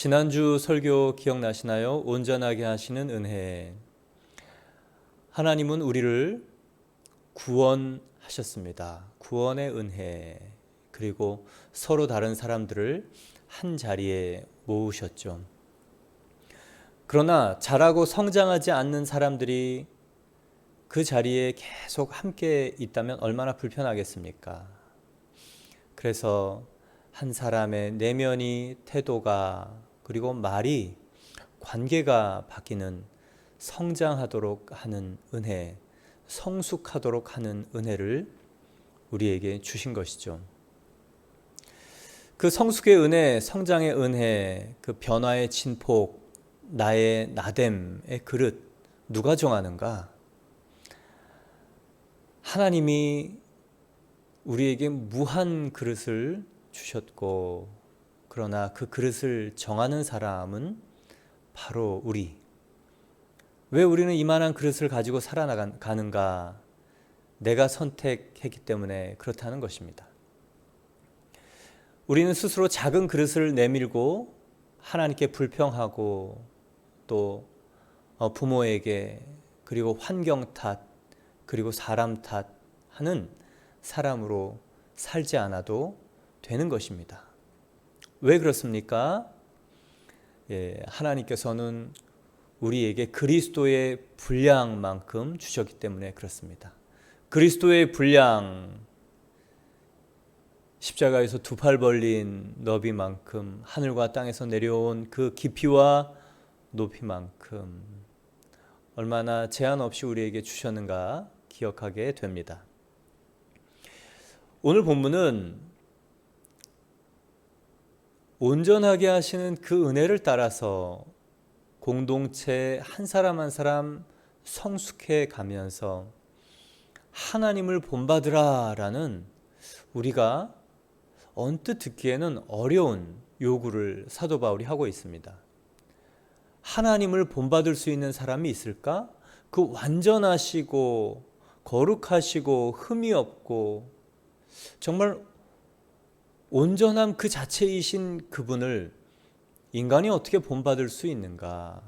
지난주 설교 기억나시나요? 온전하게 하시는 은혜. 하나님은 우리를 구원하셨습니다. 구원의 은혜. 그리고 서로 다른 사람들을 한 자리에 모으셨죠. 그러나 자라고 성장하지 않는 사람들이 그 자리에 계속 함께 있다면 얼마나 불편하겠습니까? 그래서 한 사람의 내면이, 태도가, 그리고 말이, 관계가 바뀌는, 성장하도록 하는 은혜, 성숙하도록 하는 은혜를 우리에게 주신 것이죠. 그 성숙의 은혜, 성장의 은혜, 그 변화의 진폭, 나의 나됨의 그릇, 누가 정하는가? 하나님이 우리에게 무한 그릇을 주셨고, 그러나 그 그릇을 정하는 사람은 바로 우리. 왜 우리는 이만한 그릇을 가지고 살아가는가? 내가 선택했기 때문에 그렇다는 것입니다. 우리는 스스로 작은 그릇을 내밀고 하나님께 불평하고 또 부모에게, 그리고 환경 탓, 그리고 사람 탓하는 사람으로 살지 않아도 되는 것입니다. 왜 그렇습니까? 하나님께서는 우리에게 그리스도의 분량만큼 주셨기 때문에 그렇습니다. 그리스도의 분량, 십자가에서 두 팔 벌린 너비만큼, 하늘과 땅에서 내려온 그 깊이와 높이만큼 얼마나 제한 없이 우리에게 주셨는가 기억하게 됩니다. 오늘 본문은 온전하게 하시는 그 은혜를 따라서 공동체 한 사람 한 사람 성숙해 가면서 하나님을 본받으라 라는, 우리가 언뜻 듣기에는 어려운 요구를 사도 바울이 하고 있습니다. 하나님을 본받을 수 있는 사람이 있을까? 그 완전하시고 거룩하시고 흠이 없고 정말 온전함 그 자체이신 그분을 인간이 어떻게 본받을 수 있는가?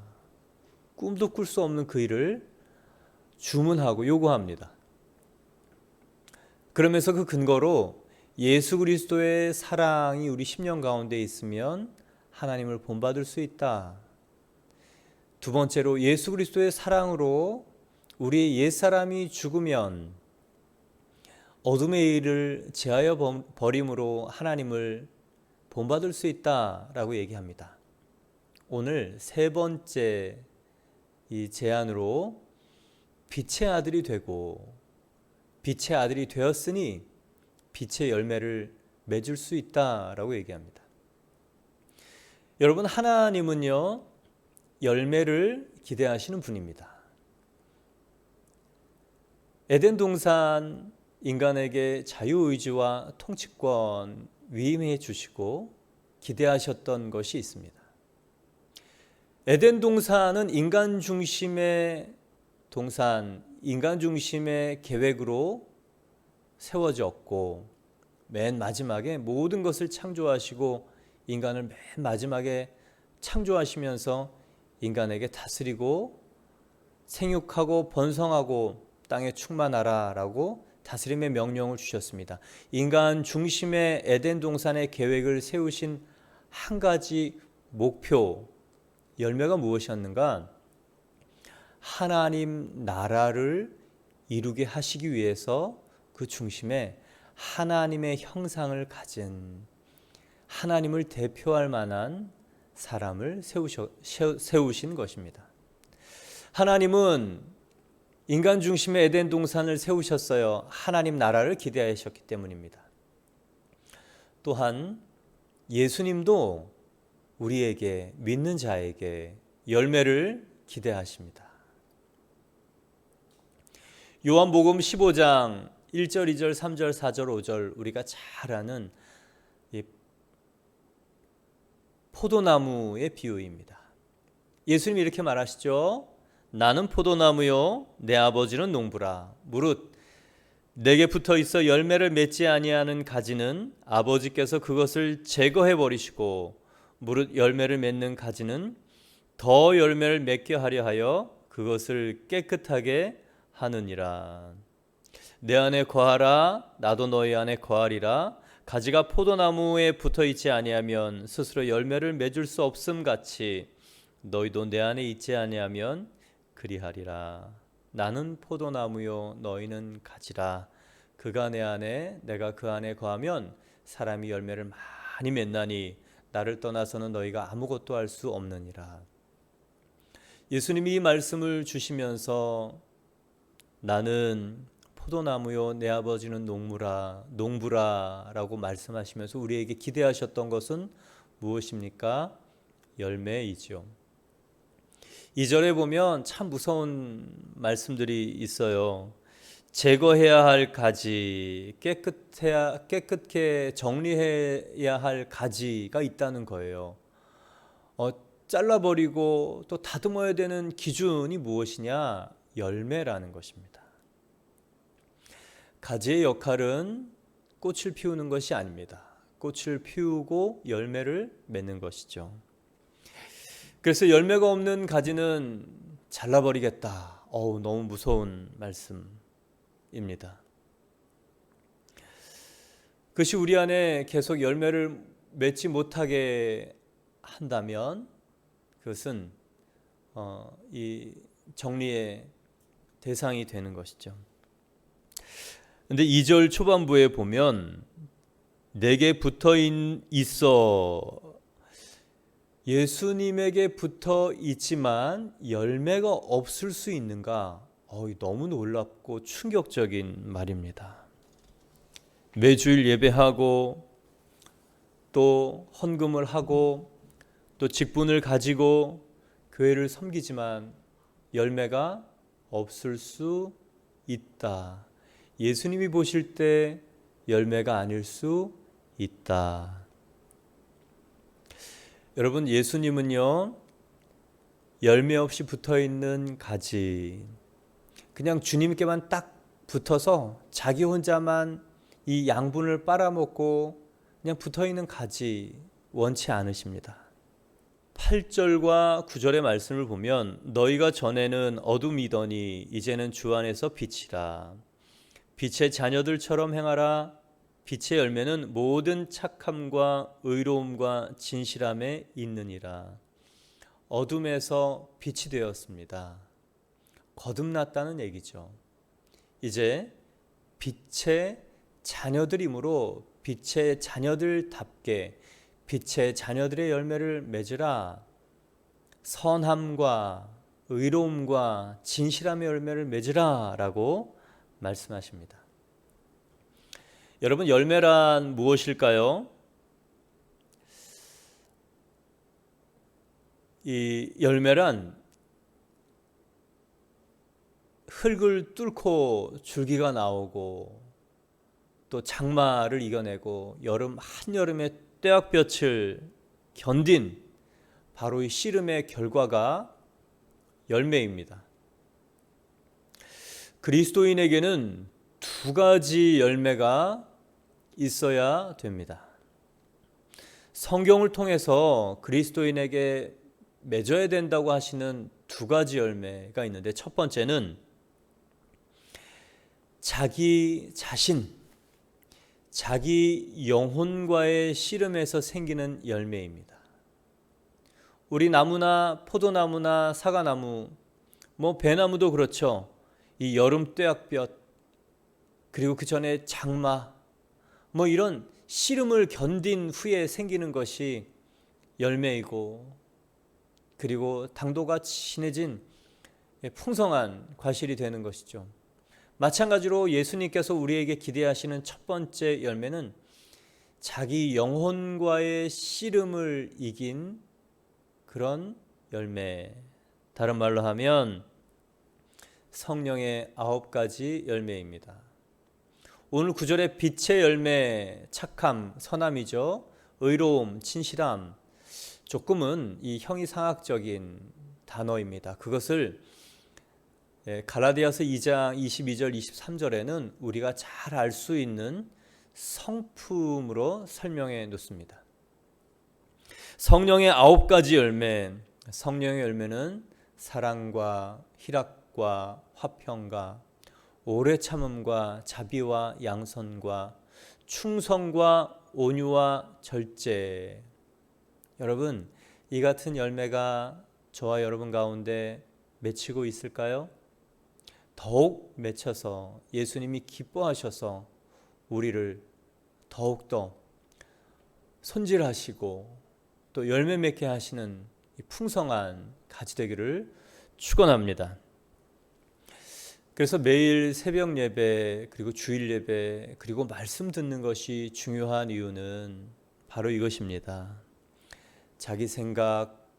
꿈도 꿀 수 없는 그 일을 주문하고 요구합니다. 그러면서 그 근거로 예수 그리스도의 사랑이 우리 심령 가운데 있으면 하나님을 본받을 수 있다. 두 번째로 예수 그리스도의 사랑으로 우리의 옛사람이 죽으면 어둠의 일을 제하여 버림으로 하나님을 본받을 수 있다라고 얘기합니다. 오늘 세 번째 이 제안으로 빛의 아들이 되고, 빛의 아들이 되었으니 빛의 열매를 맺을 수 있다라고 얘기합니다. 여러분, 하나님은요 열매를 기대하시는 분입니다. 에덴 동산 인간에게 자유의지와 통치권 위임해 주시고 기대하셨던 것이 있습니다. 에덴 동산은 인간 중심의 동산, 인간 중심의 계획으로 세워졌고, 맨 마지막에 모든 것을 창조하시고 인간을 맨 마지막에 창조하시면서 인간에게 다스리고 생육하고 번성하고 땅에 충만하라 라고 다스림의 명령을 주셨습니다. 인간 중심의 에덴 동산의 계획을 세우신 한 가지 목표, 열매가 무엇이었는가? 하나님 나라를 이루게 하시기 위해서 그 중심에 하나님의 형상을 가진, 하나님을 대표할 만한 사람을 세우신 것입니다. 하나님은 인간 중심의 에덴 동산을 세우셨어요. 하나님 나라를 기대하셨기 때문입니다. 또한 예수님도 우리에게, 믿는 자에게 열매를 기대하십니다. 요한복음 15장 1절, 2절, 3절, 4절, 5절, 우리가 잘 아는 이 포도나무의 비유입니다. 예수님이 이렇게 말하시죠. 나는 포도나무요 내 아버지는 농부라. 무릇 내게 붙어 있어 열매를 맺지 아니하는 가지는 아버지께서 그것을 제거해 버리시고 무릇 열매를 맺는 가지는 더 열매를 맺게 하려 하여 그것을 깨끗하게 하느니라. 내 안에 거하라, 나도 너희 안에 거하리라. 가지가 포도나무에 붙어 있지 아니하면 스스로 열매를 맺을 수 없음 같이 너희도 내 안에 있지 아니하면 그리하리라. 나는 포도나무요 너희는 가지라. 그가 내 안에 내가 그 안에 거하면 사람이 열매를 많이 맺나니 나를 떠나서는 너희가 아무것도 할 수 없느니라. 예수님이 이 말씀을 주시면서 나는 포도나무요 내 아버지는 농부라 라고 말씀하시면서 우리에게 기대하셨던 것은 무엇입니까? 열매이죠. 2절에 보면 참 무서운 말씀들이 있어요. 제거해야 할 가지, 깨끗게 정리해야 할 가지가 있다는 거예요. 잘라버리고 또 다듬어야 되는 기준이 무엇이냐? 열매라는 것입니다. 가지의 역할은 꽃을 피우는 것이 아닙니다. 꽃을 피우고 열매를 맺는 것이죠. 그래서 열매가 없는 가지는 잘라버리겠다. 너무 무서운 말씀입니다. 그것이 우리 안에 계속 열매를 맺지 못하게 한다면 그것은 이 정리의 대상이 되는 것이죠. 근데 2절 초반부에 보면 내게 붙어 있어, 예수님에게 붙어 있지만 열매가 없을 수 있는가? 너무 놀랍고 충격적인 말입니다. 매주일 예배하고 또 헌금을 하고 또 직분을 가지고 교회를 섬기지만 열매가 없을 수 있다. 예수님이 보실 때 열매가 아닐 수 있다. 여러분, 예수님은요, 열매 없이 붙어 있는 가지, 그냥 주님께만 딱 붙어서 자기 혼자만 이 양분을 빨아먹고 그냥 붙어 있는 가지 원치 않으십니다. 8절과 9절의 말씀을 보면 너희가 전에는 어둠이더니 이제는 주 안에서 빛이라. 빛의 자녀들처럼 행하라. 빛의 열매는 모든 착함과 의로움과 진실함에 있느니라. 어둠에서 빛이 되었습니다. 거듭났다는 얘기죠. 이제 빛의 자녀들이므로 빛의 자녀들답게 빛의 자녀들의 열매를 맺으라. 선함과 의로움과 진실함의 열매를 맺으라 라고 말씀하십니다. 여러분, 열매란 무엇일까요? 이 열매란 흙을 뚫고 줄기가 나오고 또 장마를 이겨내고 한여름의 떼약볕을 견딘 바로 이 씨름의 결과가 열매입니다. 그리스도인에게는 두 가지 열매가 있어야 됩니다. 성경을 통해서 그리스도인에게 맺어야 된다고 하시는 두 가지 열매가 있는데, 첫 번째는 자기 자신, 자기 영혼과의 씨름에서 생기는 열매입니다. 우리 나무나 포도나무나 사과나무, 배나무도 그렇죠. 이 여름 떼약볕, 그리고 그 전에 장마, 이런 씨름을 견딘 후에 생기는 것이 열매이고, 그리고 당도가 진해진 풍성한 과실이 되는 것이죠. 마찬가지로 예수님께서 우리에게 기대하시는 첫 번째 열매는 자기 영혼과의 씨름을 이긴 그런 열매, 다른 말로 하면 성령의 9가지 열매입니다. 오늘 9절의 빛의 열매, 착함, 선함이죠. 의로움, 진실함, 조금은 이 형이상학적인 단어입니다. 그것을 갈라디아서 2장 22절 23절에는 우리가 잘 알 수 있는 성품으로 설명해 놓습니다. 성령의 9가지 열매, 성령의 열매는 사랑과 희락과 화평과 오래 참음과 자비와 양선과 충성과 온유와 절제. 여러분, 이 같은 열매가 저와 여러분 가운데 맺히고 있을까요? 더욱 맺혀서 예수님이 기뻐하셔서 우리를 더욱더 손질하시고 또 열매 맺게 하시는 풍성한 가지 되기를 축원합니다. 그래서 매일 새벽 예배 그리고 주일 예배 그리고 말씀 듣는 것이 중요한 이유는 바로 이것입니다. 자기 생각,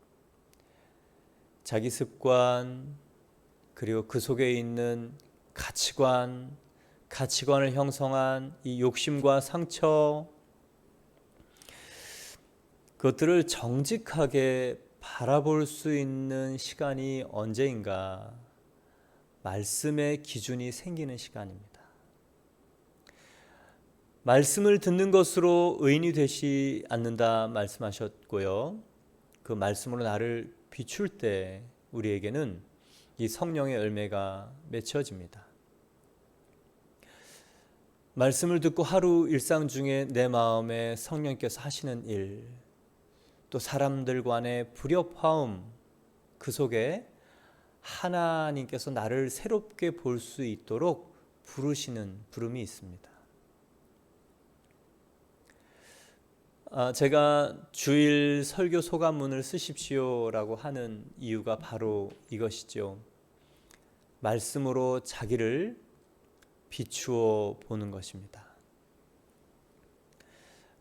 자기 습관, 그리고 그 속에 있는 가치관을 형성한 이 욕심과 상처, 그것들을 정직하게 바라볼 수 있는 시간이 언제인가? 말씀의 기준이 생기는 시간입니다. 말씀을 듣는 것으로 의인이 되지 않는다 말씀하셨고요. 그 말씀으로 나를 비출 때 우리에게는 이 성령의 열매가 맺혀집니다. 말씀을 듣고 하루 일상 중에 내 마음에 성령께서 하시는 일, 또 사람들 간의 불협화음, 그 속에 하나님께서 나를 새롭게 볼 수 있도록 부르시는 부름이 있습니다. 제가 주일 설교 소감문을 쓰십시오라고 하는 이유가 바로 이것이죠. 말씀으로 자기를 비추어 보는 것입니다.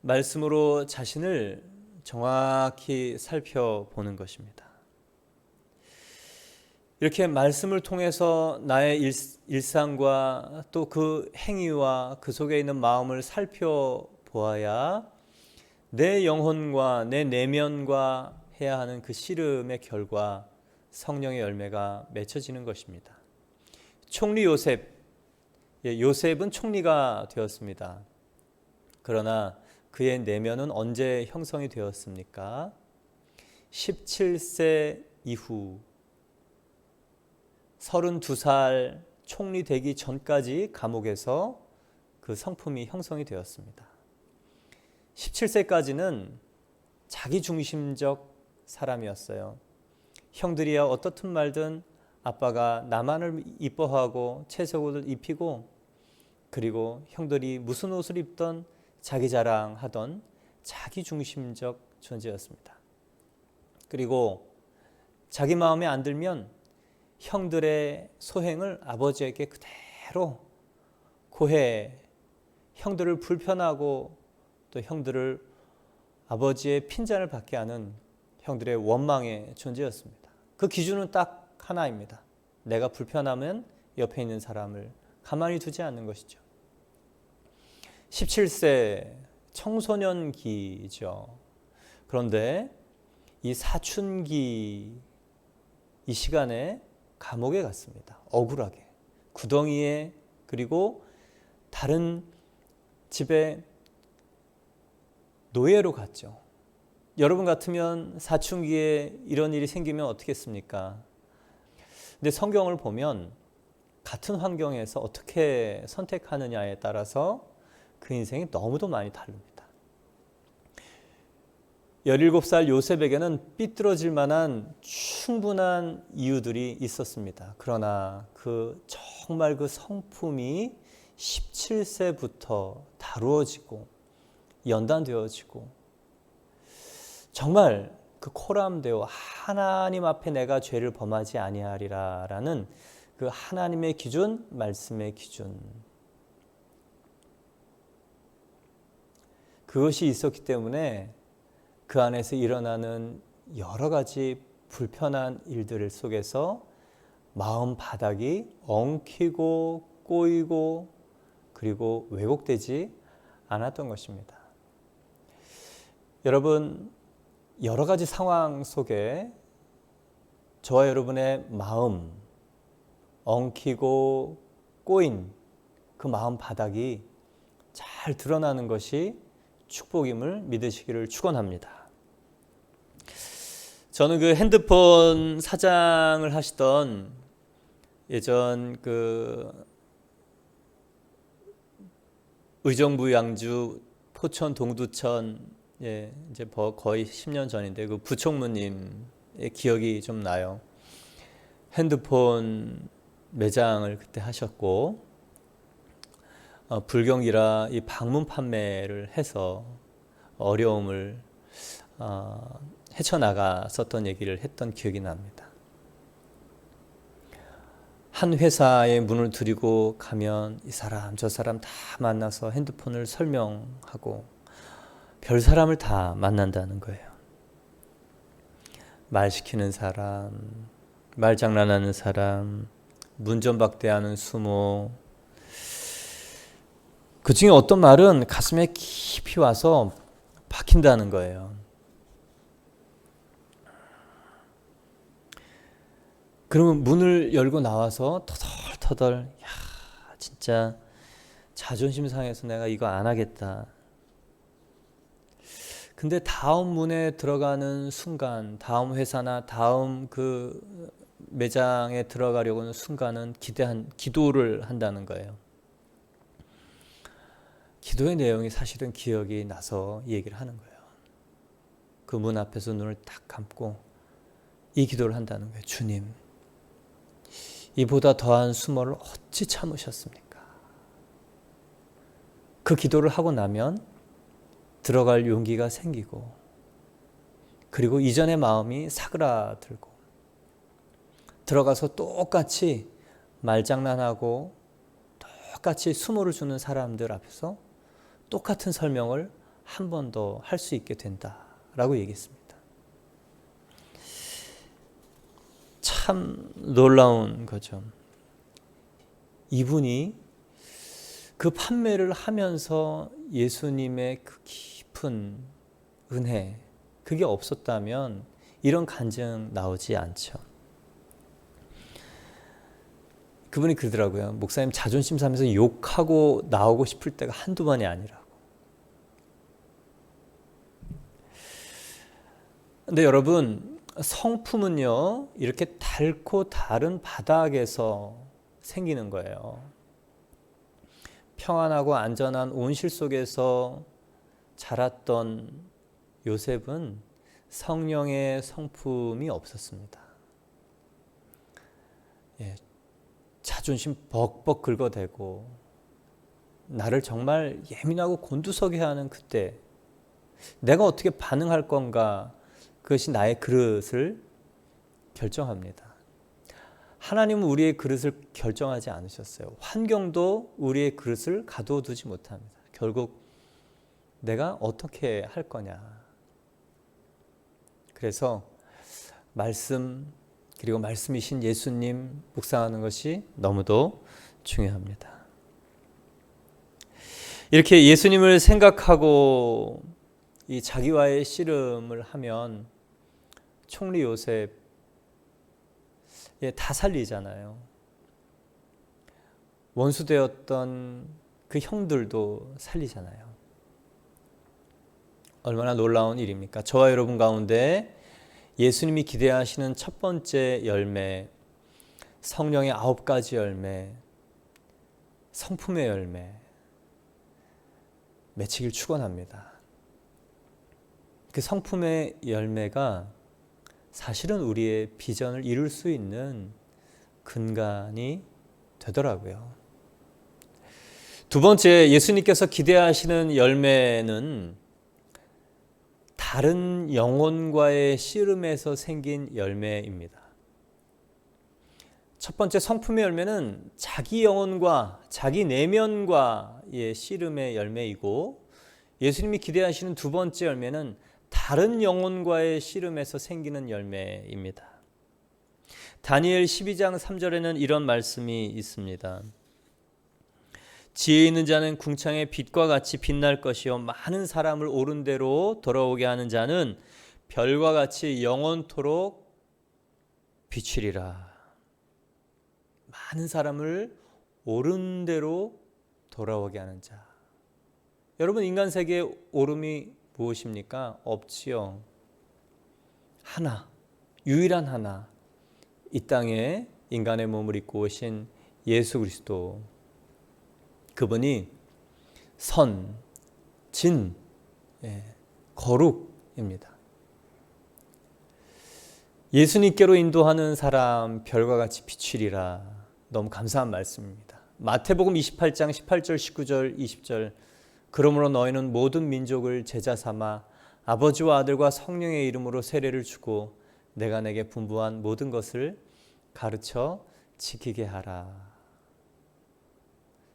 말씀으로 자신을 정확히 살펴보는 것입니다. 이렇게 말씀을 통해서 나의 일상과 또 그 행위와 그 속에 있는 마음을 살펴보아야 내 영혼과 내 내면과 해야 하는 그 씨름의 결과 성령의 열매가 맺혀지는 것입니다. 총리 요셉은 총리가 되었습니다. 그러나 그의 내면은 언제 형성이 되었습니까? 17세 이후 32살 총리 되기 전까지 감옥에서 그 성품이 형성이 되었습니다. 17세까지는 자기중심적 사람이었어요. 형들이야 어떻든 말든 아빠가 나만을 이뻐하고 채색옷을 입히고 그리고 형들이 무슨 옷을 입던 자기 자랑하던 자기중심적 존재였습니다. 그리고 자기 마음에 안 들면 형들의 소행을 아버지에게 그대로 고해, 형들을 불편하고 또 형들을 아버지의 핀잔을 받게 하는 형들의 원망의 존재였습니다. 그 기준은 딱 하나입니다. 내가 불편하면 옆에 있는 사람을 가만히 두지 않는 것이죠. 17세 청소년기죠. 그런데 이 사춘기 이 시간에 감옥에 갔습니다. 억울하게. 구덩이에 그리고 다른 집에 노예로 갔죠. 여러분 같으면 사춘기에 이런 일이 생기면 어떻겠습니까? 근데 성경을 보면 같은 환경에서 어떻게 선택하느냐에 따라서 그 인생이 너무도 많이 다릅니다. 17살 요셉에게는 삐뚤어질 만한 충분한 이유들이 있었습니다. 그러나 정말 그 성품이 17세부터 다루어지고 연단되어지고 정말 그 코람되어 하나님 앞에 내가 죄를 범하지 아니하리라라는 그 하나님의 기준, 말씀의 기준, 그것이 있었기 때문에 그 안에서 일어나는 여러 가지 불편한 일들 속에서 마음 바닥이 엉키고 꼬이고 그리고 왜곡되지 않았던 것입니다. 여러분, 여러 가지 상황 속에 저와 여러분의 마음, 엉키고 꼬인 그 마음 바닥이 잘 드러나는 것이 축복임을 믿으시기를 축원합니다. 저는 그 핸드폰 사장을 하시던 예전 그 의정부 양주 포천 동두천, 이제 거의 10년 전인데 그 부총무님의 기억이 좀 나요. 핸드폰 매장을 그때 하셨고 불경기라 이 방문 판매를 해서 어려움을 헤쳐나갔었던 얘기를 했던 기억이 납니다. 한 회사에 문을 들이고 가면 이 사람 저 사람 다 만나서 핸드폰을 설명하고 별 사람을 다 만난다는 거예요. 말 시키는 사람, 말 장난하는 사람, 문전박대하는 수모. 그 중에 어떤 말은 가슴에 깊이 와서 박힌다는 거예요. 그러면 문을 열고 나와서 터덜터덜, 야, 진짜 자존심 상해서 내가 이거 안 하겠다. 근데 다음 문에 들어가는 순간, 다음 회사나 다음 그 매장에 들어가려고 하는 순간은 기도를 한다는 거예요. 기도의 내용이 사실은 기억이 나서 이 얘기를 하는 거예요. 그 문 앞에서 눈을 딱 감고 이 기도를 한다는 거예요. 주님, 이보다 더한 수모를 어찌 참으셨습니까? 그 기도를 하고 나면 들어갈 용기가 생기고, 그리고 이전의 마음이 사그라들고, 들어가서 똑같이 말장난하고 똑같이 수모를 주는 사람들 앞에서 똑같은 설명을 한 번 더 할 수 있게 된다라고 얘기했습니다. 참 놀라운 거죠. 이분이 그 판매를 하면서 예수님의 그 깊은 은혜, 그게 없었다면 이런 간증 나오지 않죠. 그분이 그러더라고요. 목사님 자존심 상해서 욕하고 나오고 싶을 때가 한두 번이 아니라고. 근데 여러분, 성품은요, 이렇게 닳고 다른 바닥에서 생기는 거예요. 평안하고 안전한 온실 속에서 자랐던 요셉은 성령의 성품이 없었습니다. 자존심 벅벅 긁어대고 나를 정말 예민하고 곤두서게 하는 그때 내가 어떻게 반응할 건가, 그것이 나의 그릇을 결정합니다. 하나님은 우리의 그릇을 결정하지 않으셨어요. 환경도 우리의 그릇을 가두어 두지 못합니다. 결국 내가 어떻게 할 거냐. 그래서 말씀, 그리고 말씀이신 예수님 묵상하는 것이 너무도 중요합니다. 이렇게 예수님을 생각하고 이 자기와의 씨름을 하면 총리 요셉 다 살리잖아요. 원수되었던 그 형들도 살리잖아요. 얼마나 놀라운 일입니까? 저와 여러분 가운데 예수님이 기대하시는 첫 번째 열매, 성령의 9가지 열매, 성품의 열매 맺히길 축원합니다. 그 성품의 열매가 사실은 우리의 비전을 이룰 수 있는 근간이 되더라고요. 두 번째, 예수님께서 기대하시는 열매는 다른 영혼과의 씨름에서 생긴 열매입니다. 첫 번째 성품의 열매는 자기 영혼과 자기 내면과의 씨름의 열매이고, 예수님이 기대하시는 두 번째 열매는 다른 영혼과의 씨름에서 생기는 열매입니다. 다니엘 12장 3절에는 이런 말씀이 있습니다. 지혜 있는 자는 궁창의 빛과 같이 빛날 것이요 많은 사람을 옳은 대로 돌아오게 하는 자는 별과 같이 영원토록 비추리라. 많은 사람을 옳은 대로 돌아오게 하는 자. 여러분, 인간 세계의 옳음이 무엇입니까? 없지요. 하나, 유일한 하나, 이 땅에 인간의 몸을 입고 오신 예수 그리스도, 그분이 선, 진, 거룩입니다. 예수님께로 인도하는 사람 별과 같이 비추리라. 너무 감사한 말씀입니다. 마태복음 28장 18절 19절 20절 그러므로 너희는 모든 민족을 제자 삼아 아버지와 아들과 성령의 이름으로 세례를 주고 내가 내게 분부한 모든 것을 가르쳐 지키게 하라.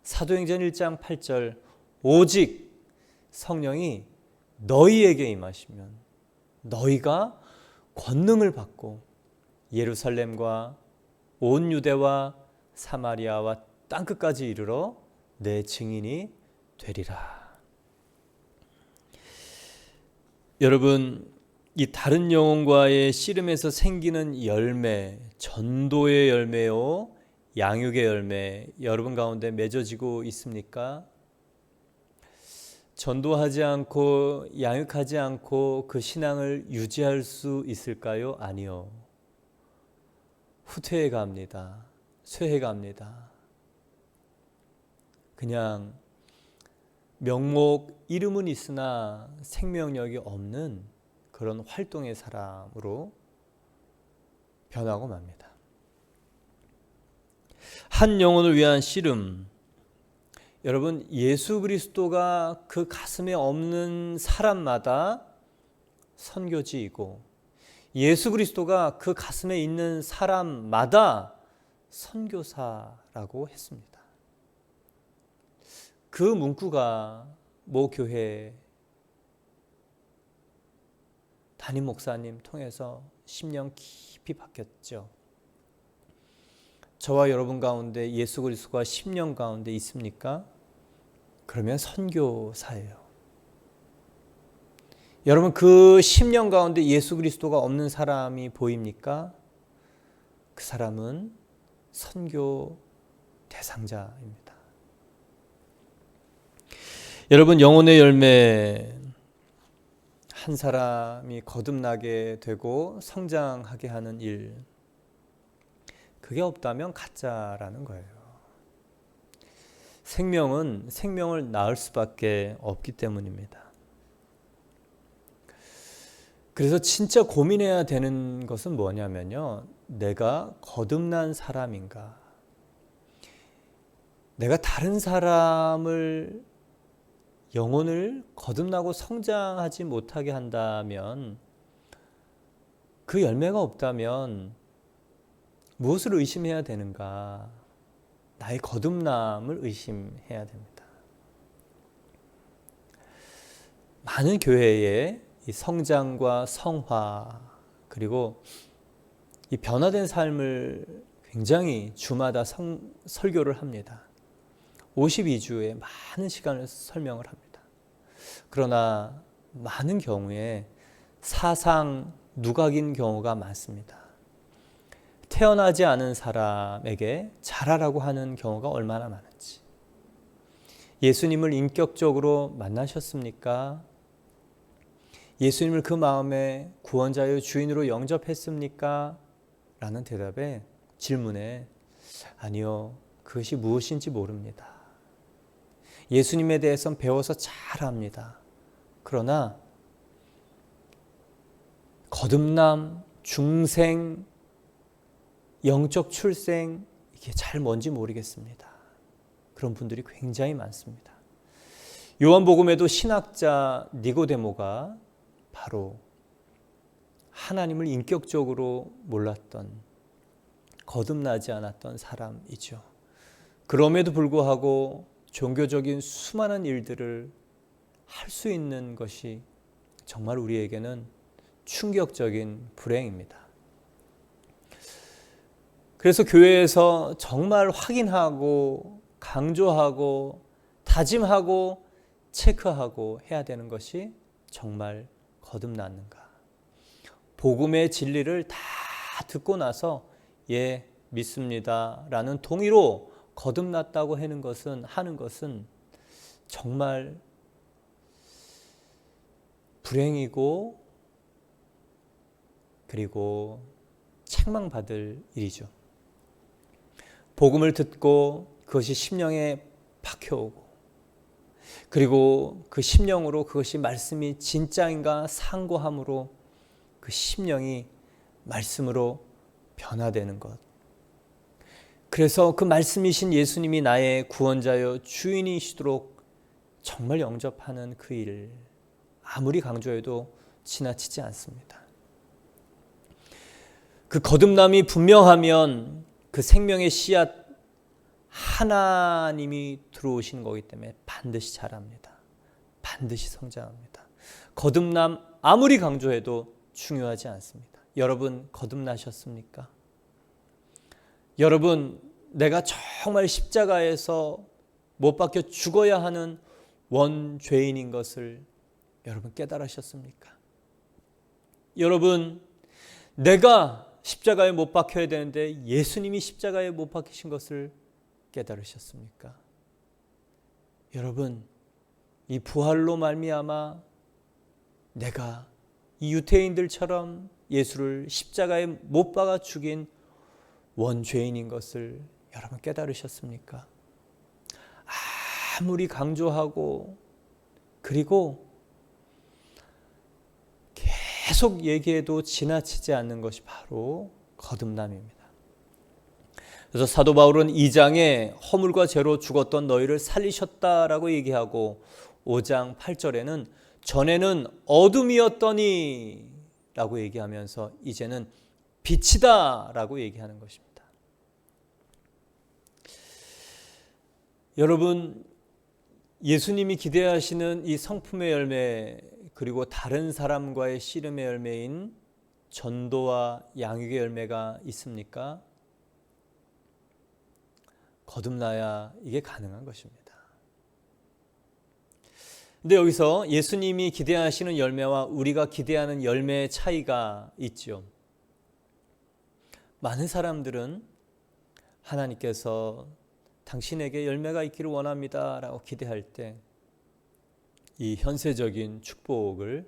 사도행전 1장 8절 오직 성령이 너희에게 임하시면 너희가 권능을 받고 예루살렘과 온 유대와 사마리아와 땅끝까지 이르러 내 증인이 되리라. 여러분, 이 다른 영혼과의 씨름에서 생기는 열매, 전도의 열매요, 양육의 열매, 여러분 가운데 맺어지고 있습니까? 전도하지 않고 양육하지 않고 그 신앙을 유지할 수 있을까요? 아니요. 후퇴해 갑니다. 쇠해 갑니다. 그냥 명목, 이름은 있으나 생명력이 없는 그런 활동의 사람으로 변하고 맙니다. 한 영혼을 위한 씨름. 여러분, 예수 그리스도가 그 가슴에 없는 사람마다 선교지이고 예수 그리스도가 그 가슴에 있는 사람마다 선교사라고 했습니다. 그 문구가 모 교회 담임 목사님 통해서 10년 깊이 바뀌었죠. 저와 여러분 가운데 예수 그리스도가 10년 가운데 있습니까? 그러면 선교사예요. 여러분, 그 10년 가운데 예수 그리스도가 없는 사람이 보입니까? 그 사람은 선교 대상자입니다. 여러분, 영혼의 열매, 한 사람이 거듭나게 되고 성장하게 하는 일, 그게 없다면 가짜라는 거예요. 생명은 생명을 낳을 수밖에 없기 때문입니다. 그래서 진짜 고민해야 되는 것은 뭐냐면요, 내가 거듭난 사람인가? 내가 다른 사람을 영혼을 거듭나고 성장하지 못하게 한다면, 그 열매가 없다면 무엇을 의심해야 되는가? 나의 거듭남을 의심해야 됩니다. 많은 교회에 이 성장과 성화, 그리고 이 변화된 삶을 굉장히 주마다 설교를 합니다. 52주에 많은 시간을 설명을 합니다. 그러나 많은 경우에 사상 누각인 경우가 많습니다. 태어나지 않은 사람에게 잘하라고 하는 경우가 얼마나 많은지. 예수님을 인격적으로 만나셨습니까? 예수님을 그 마음의 구원자여 주인으로 영접했습니까? 라는 대답에, 질문에 아니요, 그것이 무엇인지 모릅니다. 예수님에 대해서는 배워서 잘 압니다. 그러나 거듭남, 중생, 영적 출생, 이게 잘 뭔지 모르겠습니다. 그런 분들이 굉장히 많습니다. 요한복음에도 신학자 니고데모가 바로 하나님을 인격적으로 몰랐던, 거듭나지 않았던 사람이죠. 그럼에도 불구하고 종교적인 수많은 일들을 할 수 있는 것이 정말 우리에게는 충격적인 불행입니다. 그래서 교회에서 정말 확인하고 강조하고 다짐하고 체크하고 해야 되는 것이 정말 거듭났는가. 복음의 진리를 다 듣고 나서 예, 믿습니다 라는 동의로 거듭났다고 하는 것은 정말 불행이고, 그리고 책망받을 일이죠. 복음을 듣고 그것이 심령에 박혀오고 그리고 그 심령으로 그것이 말씀이 진짜인가 상고함으로 그 심령이 말씀으로 변화되는 것. 그래서 그 말씀이신 예수님이 나의 구원자여 주인이시도록 정말 영접하는 그 일, 아무리 강조해도 지나치지 않습니다. 그 거듭남이 분명하면 그 생명의 씨앗 하나님이 들어오시는 거기 때문에 반드시 자랍니다. 반드시 성장합니다. 거듭남 아무리 강조해도 중요하지 않습니다. 여러분 거듭나셨습니까? 여러분 내가 정말 십자가에서 못 박혀 죽어야 하는 원죄인인 것을 여러분 깨달으셨습니까? 여러분 내가 십자가에 못 박혀야 되는데 예수님이 십자가에 못 박히신 것을 깨달으셨습니까? 여러분 이 부활로 말미암아 내가 이 유태인들처럼 예수를 십자가에 못 박아 죽인 원죄인인 것을 여러분 깨달으셨습니까? 아무리 강조하고 그리고 계속 얘기해도 지나치지 않는 것이 바로 거듭남입니다. 그래서 사도 바울은 2장에 허물과 죄로 죽었던 너희를 살리셨다라고 얘기하고 5장 8절에는 전에는 어둠이었더니 라고 얘기하면서 이제는 빛이다 라고 얘기하는 것입니다. 여러분 예수님이 기대하시는 이 성품의 열매 그리고 다른 사람과의 씨름의 열매인 전도와 양육의 열매가 있습니까? 거듭나야 이게 가능한 것입니다. 근데 여기서 예수님이 기대하시는 열매와 우리가 기대하는 열매의 차이가 있죠. 많은 사람들은 하나님께서 당신에게 열매가 있기를 원합니다 라고 기대할 때 이 현세적인 축복을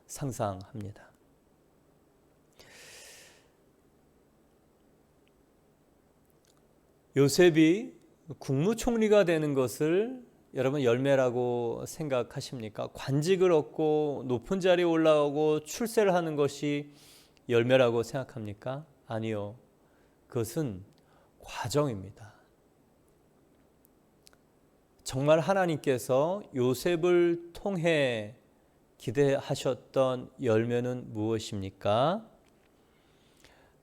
상상합니다. 요셉이 국무총리가 되는 것을 여러분 열매라고 생각하십니까? 관직을 얻고 높은 자리에 올라가고 출세를 하는 것이 열매라고 생각합니까? 아니요. 그것은 과정입니다. 정말 하나님께서 요셉을 통해 기대하셨던 열매는 무엇입니까?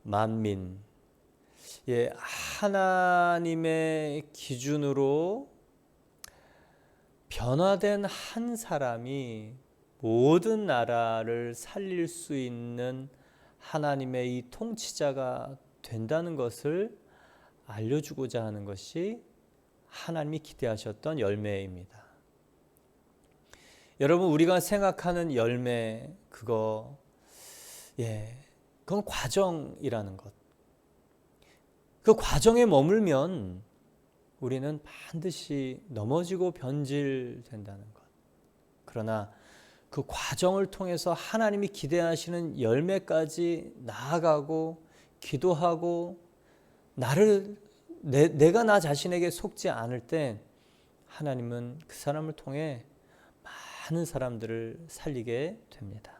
만민. 하나님의 기준으로 변화된 한 사람이 모든 나라를 살릴 수 있는 하나님의 이 통치자가 된다는 것을 알려주고자 하는 것이 하나님이 기대하셨던 열매입니다. 여러분 우리가 생각하는 열매 그건 과정이라는 것. 그 과정에 머물면 우리는 반드시 넘어지고 변질된다는 것. 그러나 그 과정을 통해서 하나님이 기대하시는 열매까지 나아가고 기도하고 내가 나 자신에게 속지 않을 때 하나님은 그 사람을 통해 많은 사람들을 살리게 됩니다.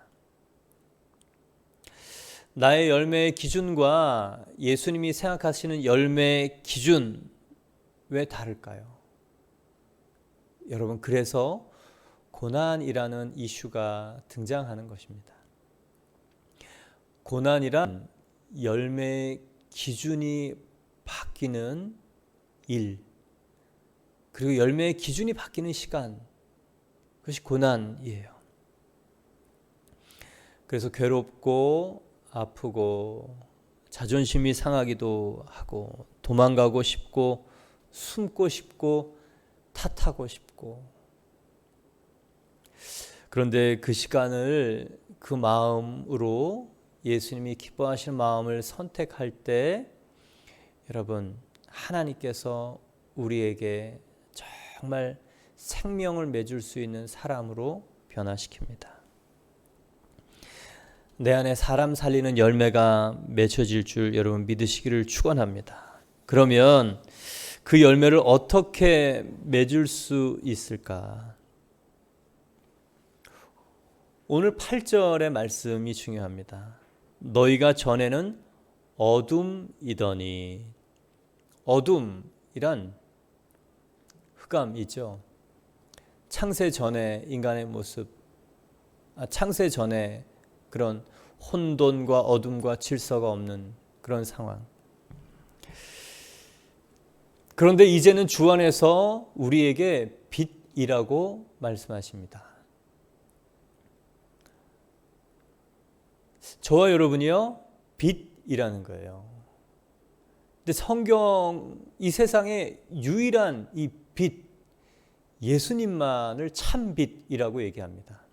나의 열매의 기준과 예수님이 생각하시는 열매의 기준 왜 다를까요? 여러분 그래서 고난이라는 이슈가 등장하는 것입니다. 고난이란 열매의 기준이 바뀌는 일 그리고 열매의 기준이 바뀌는 시간 그것이 고난이에요. 그래서 괴롭고 아프고 자존심이 상하기도 하고 도망가고 싶고 숨고 싶고 탓하고 싶고 그런데 그 시간을 그 마음으로 예수님이 기뻐하시는 마음을 선택할 때 여러분 하나님께서 우리에게 정말 생명을 맺을 수 있는 사람으로 변화시킵니다. 내 안에 사람 살리는 열매가 맺혀질 줄 여러분 믿으시기를 축원합니다. 그러면 그 열매를 어떻게 맺을 수 있을까? 오늘 8절의 말씀이 중요합니다. 너희가 전에는 어둠이더니, 어둠이란 흑암이죠. 창세 전에 인간의 모습, 창세 전에 그런 혼돈과 어둠과 질서가 없는 그런 상황. 그런데 이제는 주 안에서 우리에게 빛이라고 말씀하십니다. 저와 여러분이요, 빛이라는 거예요. 근데 성경, 이 세상의 유일한 이 빛, 예수님만을 참 빛이라고 얘기합니다.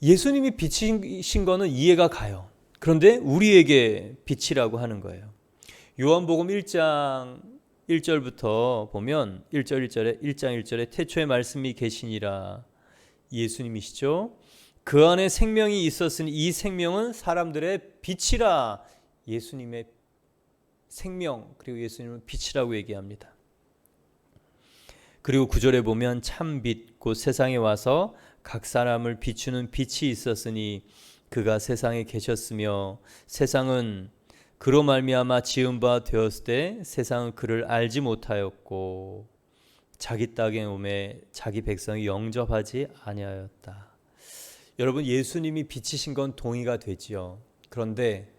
예수님이 빛이신 거는 이해가 가요. 그런데 우리에게 빛이라고 하는 거예요. 요한복음 1장 1절부터 보면 1장 1절에 태초에 말씀이 계시니라, 예수님이시죠. 그 안에 생명이 있었으니 이 생명은 사람들의 빛이라. 예수님의 생명, 그리고 예수님은 빛이라고 얘기합니다. 그리고 9절에 보면 참 빛, 곧 세상에 와서 각 사람을 비추는 빛이 있었으니 그가 세상에 계셨으며 세상은 그로 말미암아 지은 바 되었을 때 세상은 그를 알지 못하였고 자기 땅에 오매 자기 백성이 영접하지 아니하였다. 여러분, 예수님이 빛이신 건 동의가 되지요. 그런데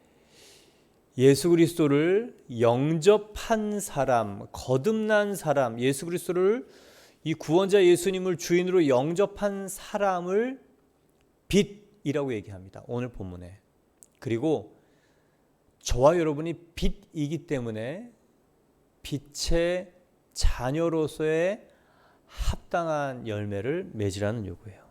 예수 그리스도를 영접한 사람, 거듭난 사람, 예수 그리스도를, 이 구원자 예수님을 주인으로 영접한 사람을 빛이라고 얘기합니다. 오늘 본문에. 그리고 저와 여러분이 빛이기 때문에 빛의 자녀로서의 합당한 열매를 맺으라는 요구예요.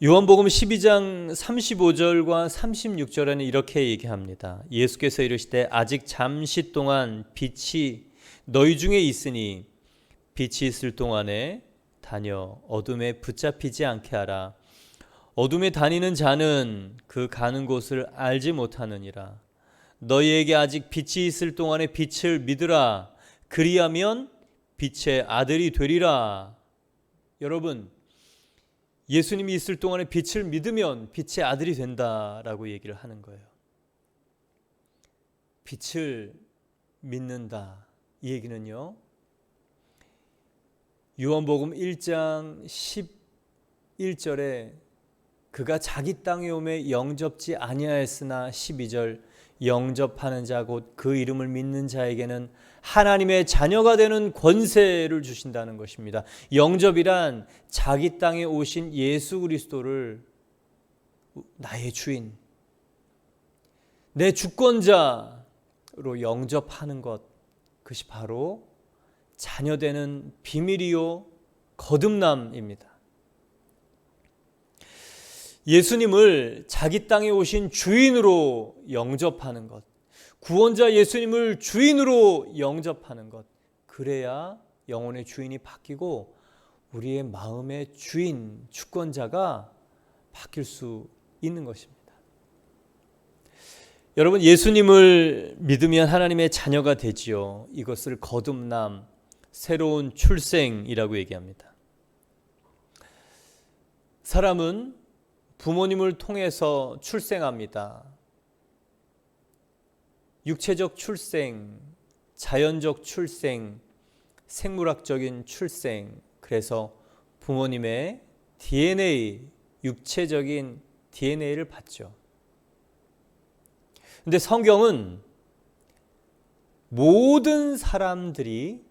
요한복음 12장 35절과 36절에는 이렇게 얘기합니다. 예수께서 이르시되 아직 잠시 동안 빛이 너희 중에 있으니 빛이 있을 동안에 다녀 어둠에 붙잡히지 않게 하라. 어둠에 다니는 자는 그 가는 곳을 알지 못하느니라. 너희에게 아직 빛이 있을 동안에 빛을 믿으라. 그리하면 빛의 아들이 되리라. 여러분, 예수님이 있을 동안에 빛을 믿으면 빛의 아들이 된다라고 얘기를 하는 거예요. 빛을 믿는다, 이 얘기는요, 요한복음 1장 11절에 그가 자기 땅에 오매 영접지 아니하였으나 12절 영접하는 자 곧 그 이름을 믿는 자에게는 하나님의 자녀가 되는 권세를 주신다는 것입니다. 영접이란 자기 땅에 오신 예수 그리스도를 나의 주인, 내 주권자로 영접하는 것, 그것이 바로 자녀되는 비밀이요 거듭남입니다. 예수님을 자기 땅에 오신 주인으로 영접하는 것, 구원자 예수님을 주인으로 영접하는 것, 그래야 영혼의 주인이 바뀌고 우리의 마음의 주인, 주권자가 바뀔 수 있는 것입니다. 여러분, 예수님을 믿으면 하나님의 자녀가 되지요. 이것을 거듭남, 새로운 출생이라고 얘기합니다. 사람은 부모님을 통해서 출생합니다. 육체적 출생, 자연적 출생, 생물학적인 출생, 그래서 부모님의 DNA, 육체적인 DNA를 받죠. 근데 성경은 모든 사람들이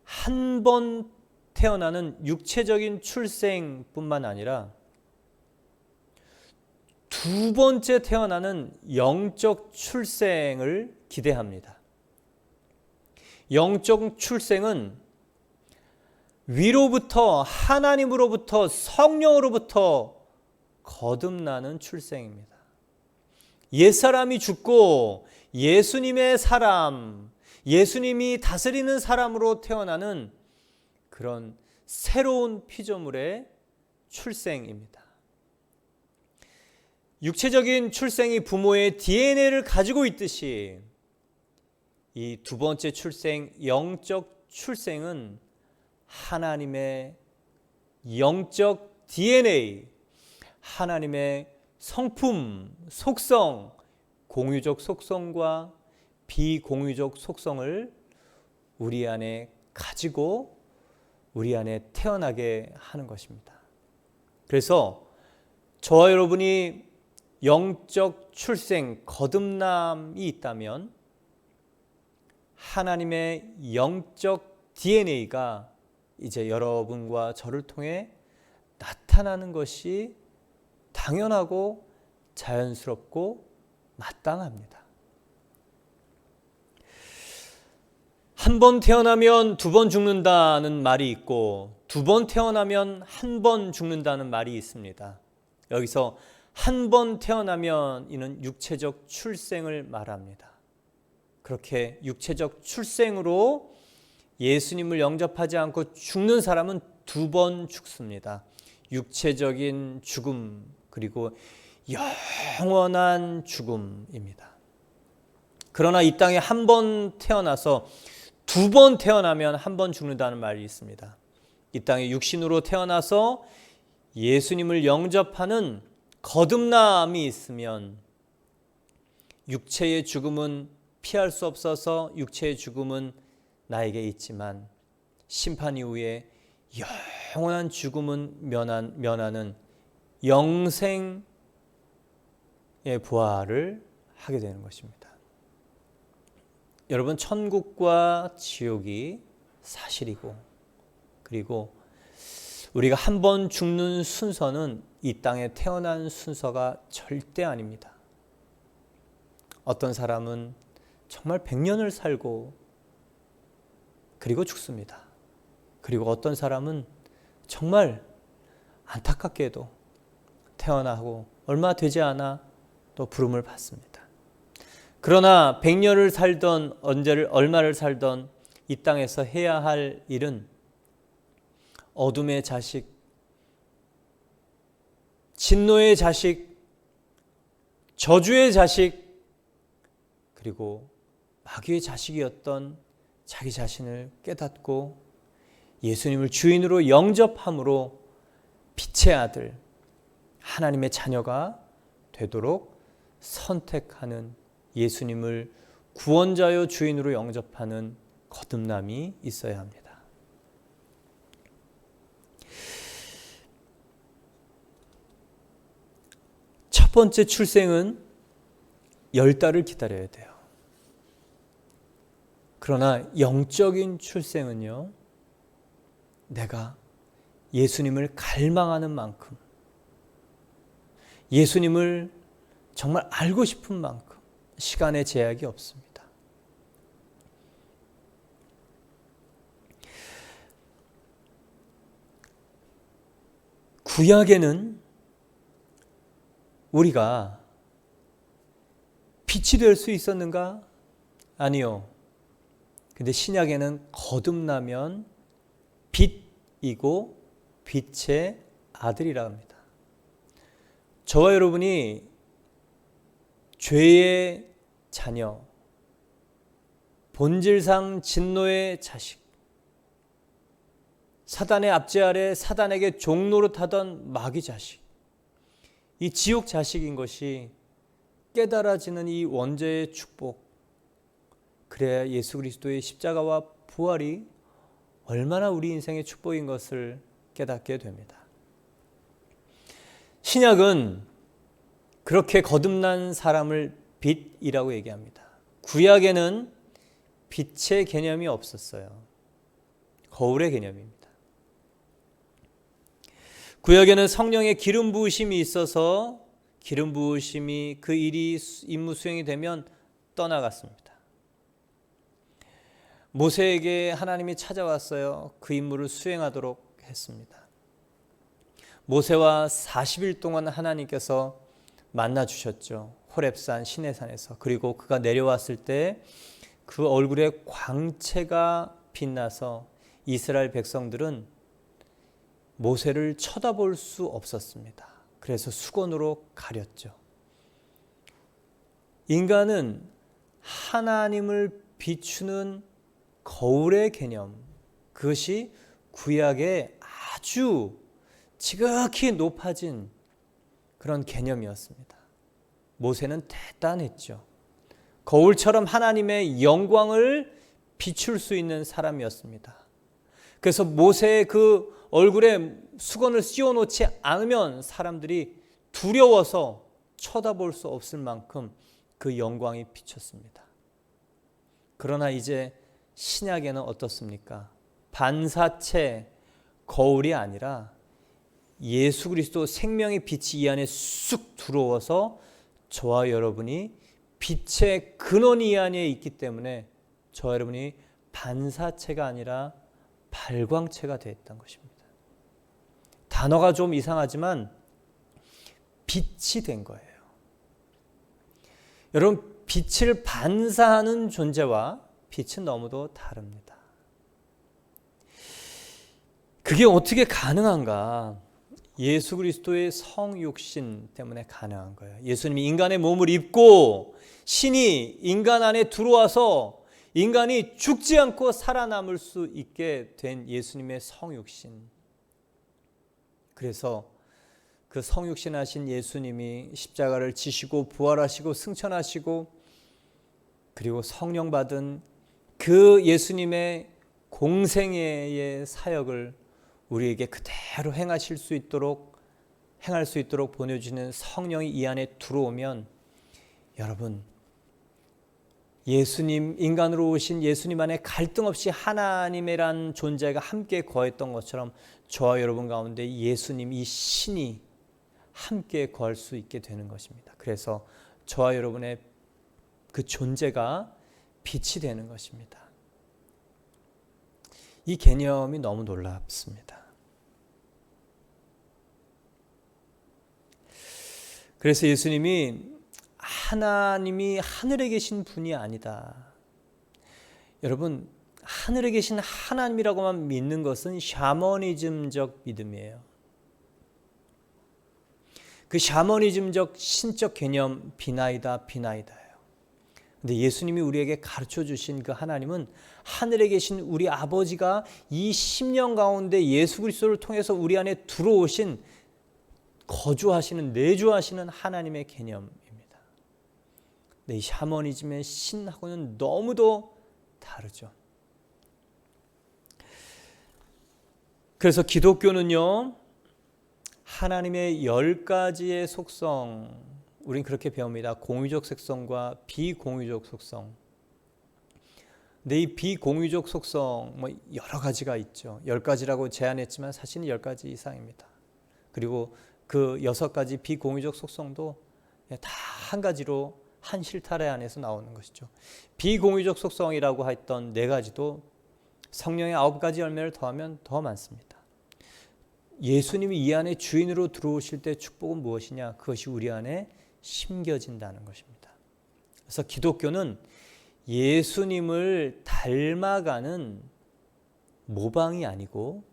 한 번 태어나는 육체적인 출생뿐만 아니라 두 번째 태어나는 영적 출생을 기대합니다. 영적 출생은 위로부터, 하나님으로부터, 성령으로부터 거듭나는 출생입니다. 옛사람이 죽고 예수님의 사람, 예수님이 다스리는 사람으로 태어나는 그런 새로운 피조물의 출생입니다. 육체적인 출생이 부모의 DNA를 가지고 있듯이 이 두 번째 출생, 영적 출생은 하나님의 영적 DNA, 하나님의 성품, 속성, 공유적 속성과 비공유적 속성을 우리 안에 가지고 우리 안에 태어나게 하는 것입니다. 그래서 저와 여러분이 영적 출생, 거듭남이 있다면 하나님의 영적 DNA가 이제 여러분과 저를 통해 나타나는 것이 당연하고 자연스럽고 마땅합니다. 한 번 태어나면 두 번 죽는다는 말이 있고 두 번 태어나면 한 번 죽는다는 말이 있습니다. 여기서 한 번 태어나면 이는 육체적 출생을 말합니다. 그렇게 육체적 출생으로 예수님을 영접하지 않고 죽는 사람은 두 번 죽습니다. 육체적인 죽음 그리고 영원한 죽음입니다. 그러나 이 땅에 한 번 태어나서 두 번 태어나면 한 번 죽는다는 말이 있습니다. 이 땅에 육신으로 태어나서 예수님을 영접하는 거듭남이 있으면 육체의 죽음은 피할 수 없어서 육체의 죽음은 나에게 있지만 심판 이후에 영원한 죽음은 면하는 영생의 부활을 하게 되는 것입니다. 여러분, 천국과 지옥이 사실이고 그리고 우리가 한 번 죽는 순서는 이 땅에 태어난 순서가 절대 아닙니다. 어떤 사람은 정말 100년을 살고 그리고 죽습니다. 그리고 어떤 사람은 정말 안타깝게도 태어나고 얼마 되지 않아 또 부름을 받습니다. 그러나 100년을 살던 얼마를 살던 이 땅에서 해야 할 일은 어둠의 자식, 진노의 자식, 저주의 자식, 그리고 마귀의 자식이었던 자기 자신을 깨닫고 예수님을 주인으로 영접함으로 빛의 아들, 하나님의 자녀가 되도록 선택하는 예수님을 구원자요 주인으로 영접하는 거듭남이 있어야 합니다. 첫 번째 출생은 10달을 기다려야 돼요. 그러나 영적인 출생은요, 내가 예수님을 갈망하는 만큼, 예수님을 정말 알고 싶은 만큼 시간의 제약이 없습니다. 구약에는 우리가 빛이 될 수 있었는가? 아니요. 근데 신약에는 거듭나면 빛이고 빛의 아들이라 합니다. 저와 여러분이 죄의 자녀, 본질상 진노의 자식, 사단의 압제 아래 사단에게 종노릇하던 마귀 자식, 이 지옥 자식인 것이 깨달아지는 이 원죄의 축복, 그래야 예수 그리스도의 십자가와 부활이 얼마나 우리 인생의 축복인 것을 깨닫게 됩니다. 신약은 그렇게 거듭난 사람을 빛이라고 얘기합니다. 구약에는 빛의 개념이 없었어요. 거울의 개념입니다. 구약에는 성령의 기름 부으심이 있어서 기름 부으심이 그 일이 임무 수행이 되면 떠나갔습니다. 모세에게 하나님이 찾아왔어요. 그 임무를 수행하도록 했습니다. 모세와 40일 동안 하나님께서 만나 주셨죠. 호렙산 시내산에서. 그리고 그가 내려왔을 때 그 얼굴에 광채가 빛나서 이스라엘 백성들은 모세를 쳐다볼 수 없었습니다. 그래서 수건으로 가렸죠. 인간은 하나님을 비추는 거울의 개념, 그것이 구약의 아주 지극히 높아진 그런 개념이었습니다. 모세는 대단했죠. 거울처럼 하나님의 영광을 비출 수 있는 사람이었습니다. 그래서 모세의 그 얼굴에 수건을 씌워놓지 않으면 사람들이 두려워서 쳐다볼 수 없을 만큼 그 영광이 비쳤습니다. 그러나 이제 신약에는 어떻습니까? 반사체 거울이 아니라 예수 그리스도 생명의 빛이 이 안에 쑥 들어와서 저와 여러분이 빛의 근원이 이 안에 있기 때문에 저와 여러분이 반사체가 아니라 발광체가 되었던 것입니다. 단어가 좀 이상하지만 빛이 된 거예요. 여러분, 빛을 반사하는 존재와 빛은 너무도 다릅니다. 그게 어떻게 가능한가? 예수 그리스도의 성육신 때문에 가능한 거예요. 예수님이 인간의 몸을 입고 신이 인간 안에 들어와서 인간이 죽지 않고 살아남을 수 있게 된 예수님의 성육신. 그래서 그 성육신하신 예수님이 십자가를 지시고 부활하시고 승천하시고 그리고 성령 받은 그 예수님의 공생애의 사역을 우리에게 그대로 행할 수 있도록 보내주는 성령이 이 안에 들어오면 여러분, 예수님, 인간으로 오신 예수님 안에 갈등 없이 하나님이란 존재가 함께 거했던 것처럼 저와 여러분 가운데 예수님, 이 신이 함께 거할 수 있게 되는 것입니다. 그래서 저와 여러분의 그 존재가 빛이 되는 것입니다. 이 개념이 너무 놀랍습니다. 그래서 예수님이 하나님이 하늘에 계신 분이 아니다. 여러분, 하늘에 계신 하나님이라고만 믿는 것은 샤머니즘적 믿음이에요. 그 샤머니즘적 신적 개념 비나이다예요. 근데 예수님이 우리에게 가르쳐 주신 그 하나님은 하늘에 계신 우리 아버지가 이 10년 가운데 예수 그리스도를 통해서 우리 안에 들어오신 거주하시는, 내주하시는 하나님의 개념입니다. 근데 이 샤머니즘의 신하고는 너무도 다르죠. 그래서 기독교는요, 하나님의 10가지의 속성, 우린 그렇게 배웁니다. 공유적 속성과 비공유적 속성. 근데 이 비공유적 속성 여러 가지가 있죠. 10가지라고 제안했지만 사실은 10가지 이상입니다. 그리고 그 6가지 비공유적 속성도 다 한 가지로 한 실타래 안에서 나오는 것이죠. 비공유적 속성이라고 했던 4가지도 성령의 9가지 열매를 더하면 더 많습니다. 예수님이 이 안에 주인으로 들어오실 때 축복은 무엇이냐? 그것이 우리 안에 심겨진다는 것입니다. 그래서 기독교는 예수님을 닮아가는 모방이 아니고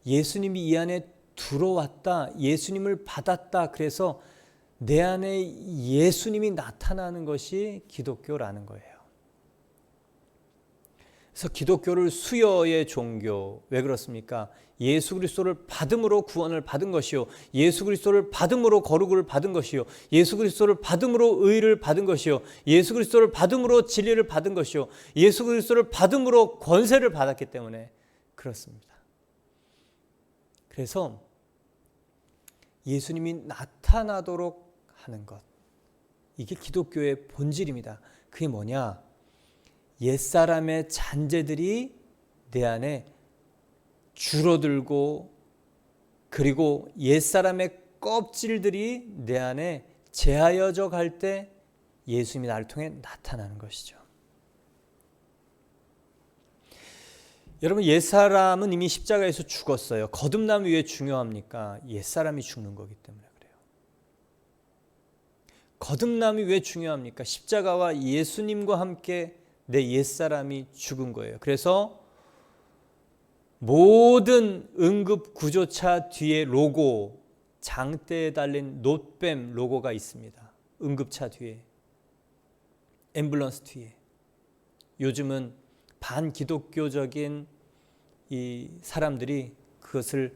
예수님이 이 안에 들어왔다, 예수님을 받았다, 그래서 내 안에 예수님이 나타나는 것이 기독교라는 거예요. 그래서 기독교를 수여의 종교, 왜 그렇습니까? 예수 그리스도를 받음으로 구원을 받은 것이요, 예수 그리스도를 받음으로 거룩을 받은 것이요, 예수 그리스도를 받음으로 의를 받은 것이요, 예수 그리스도를 받음으로 진리를 받은 것이요, 예수 그리스도를 받음으로 권세를 받았기 때문에 그렇습니다. 그래서 예수님이 나타나도록 하는 것, 이게 기독교의 본질입니다. 그게 뭐냐? 옛사람의 잔재들이 내 안에 줄어들고, 그리고 옛사람의 껍질들이 내 안에 제하여져 갈 때 예수님이 나를 통해 나타나는 것이죠. 여러분, 옛사람은 이미 십자가에서 죽었어요. 거듭남이 왜 중요합니까? 옛사람이 죽는 거기 때문에 그래요. 거듭남이 왜 중요합니까? 십자가와 예수님과 함께 내 옛사람이 죽은 거예요. 그래서 모든 응급구조차 뒤에 로고, 장대에 달린 놋뱀 로고가 있습니다. 응급차 뒤에, 앰뷸런스 뒤에. 요즘은 반기독교적인 이 사람들이 그것을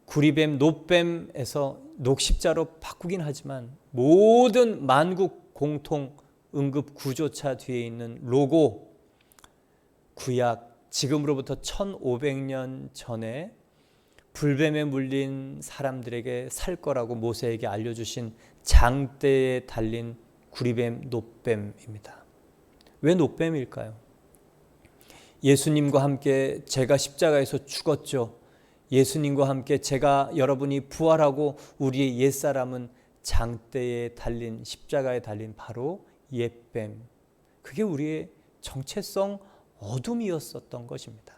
구리뱀, 놋뱀에서 녹십자로 바꾸긴 하지만 모든 만국 공통 응급구조차 뒤에 있는 로고, 구약, 지금으로부터 1500년 전에 불뱀에 물린 사람들에게 살 거라고 모세에게 알려주신 장대에 달린 구리뱀, 놋뱀입니다. 왜 놋뱀일까요? 예수님과 함께 제가 십자가에서 죽었죠. 예수님과 함께 제가, 여러분이 부활하고 우리의 옛사람은 장대에 달린, 십자가에 달린 바로 옛뱀. 그게 우리의 정체성 어둠이었었던 것입니다.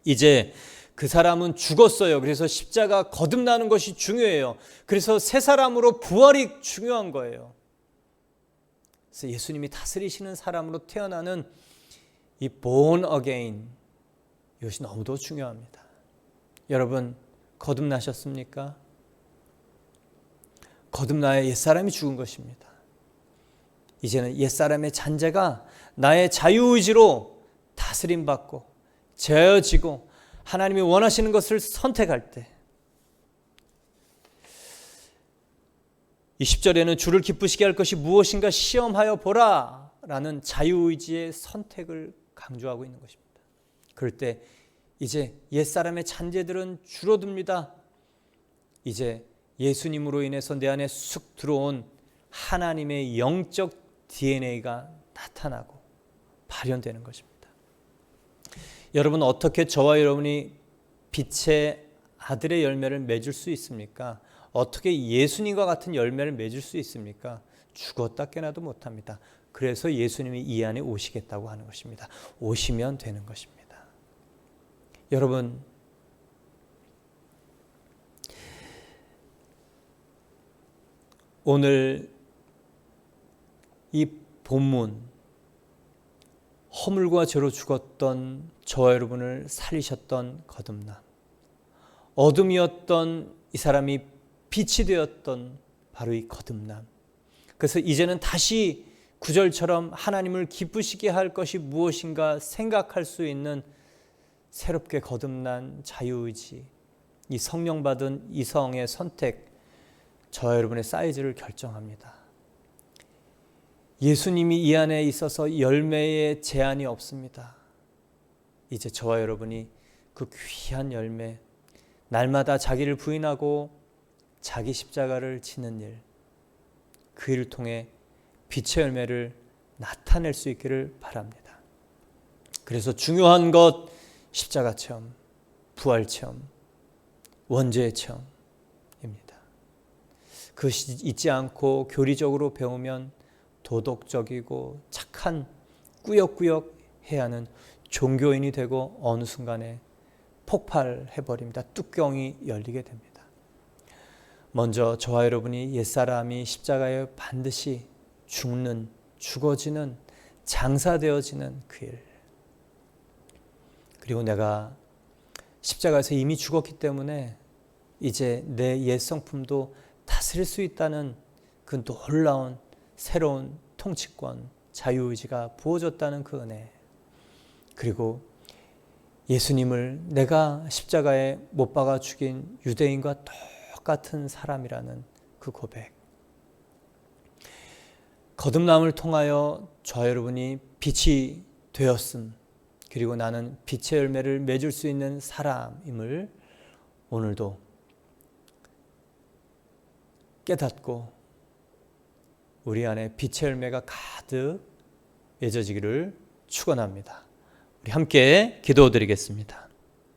이제 그 사람은 죽었어요. 그래서 십자가 거듭나는 것이 중요해요. 그래서 새 사람으로 부활이 중요한 거예요. 그래서 예수님이 다스리시는 사람으로 태어나는 이 born again, 이것이 너무도 중요합니다. 여러분, 거듭나셨습니까? 거듭나야 옛사람이 죽은 것입니다. 이제는 옛사람의 잔재가 나의 자유의지로 다스림받고 제어지고 하나님이 원하시는 것을 선택할 때, 이 10절에는 주를 기쁘시게 할 것이 무엇인가 시험하여 보라 라는 자유의지의 선택을 강조하고 있는 것입니다. 그럴 때 이제 옛사람의 잔재들은 줄어듭니다. 이제 예수님으로 인해서 내 안에 쑥 들어온 하나님의 영적 DNA가 나타나고 발현되는 것입니다. 여러분, 어떻게 저와 여러분이 빛의 아들의 열매를 맺을 수 있습니까? 어떻게 예수님과 같은 열매를 맺을 수 있습니까? 죽었다 깨나도 못합니다. 그래서 예수님이 이 안에 오시겠다고 하는 것입니다. 오시면 되는 것입니다. 여러분, 오늘 이 본문, 허물과 죄로 죽었던 저와 여러분을 살리셨던 거듭남, 어둠이었던 이 사람이 빛이 되었던 바로 이 거듭남. 그래서 이제는 다시 구절처럼 하나님을 기쁘시게 할 것이 무엇인가 생각할 수 있는 새롭게 거듭난 자유의지, 이 성령 받은 이성의 선택, 저와 여러분의 사이즈를 결정합니다. 예수님이 이 안에 있어서 열매의 제한이 없습니다. 이제 저와 여러분이 그 귀한 열매, 날마다 자기를 부인하고 자기 십자가를 지는 일, 그 일을 통해 빛의 열매를 나타낼 수 있기를 바랍니다. 그래서 중요한 것, 십자가 체험, 부활 체험, 원죄의 체험입니다. 그것이 잊지 않고 교리적으로 배우면 도덕적이고 착한, 꾸역꾸역 해야 하는 종교인이 되고 어느 순간에 폭발해버립니다. 뚜껑이 열리게 됩니다. 먼저 저와 여러분이 옛사람이 십자가에 반드시 죽는, 죽어지는, 장사되어지는 그 일, 그리고 내가 십자가에서 이미 죽었기 때문에 이제 내 옛 성품도 다스릴 수 있다는 그 놀라운 새로운 통치권, 자유의지가 부어졌다는 그 은혜, 그리고 예수님을 내가 십자가에 못 박아 죽인 유대인과 똑같은 사람이라는 그 고백, 거듭남을 통하여 저와 여러분이 빛이 되었음, 그리고 나는 빛의 열매를 맺을 수 있는 사람임을 오늘도 깨닫고 우리 안에 빛의 열매가 가득 맺어지기를 축원합니다. 우리 함께 기도드리겠습니다.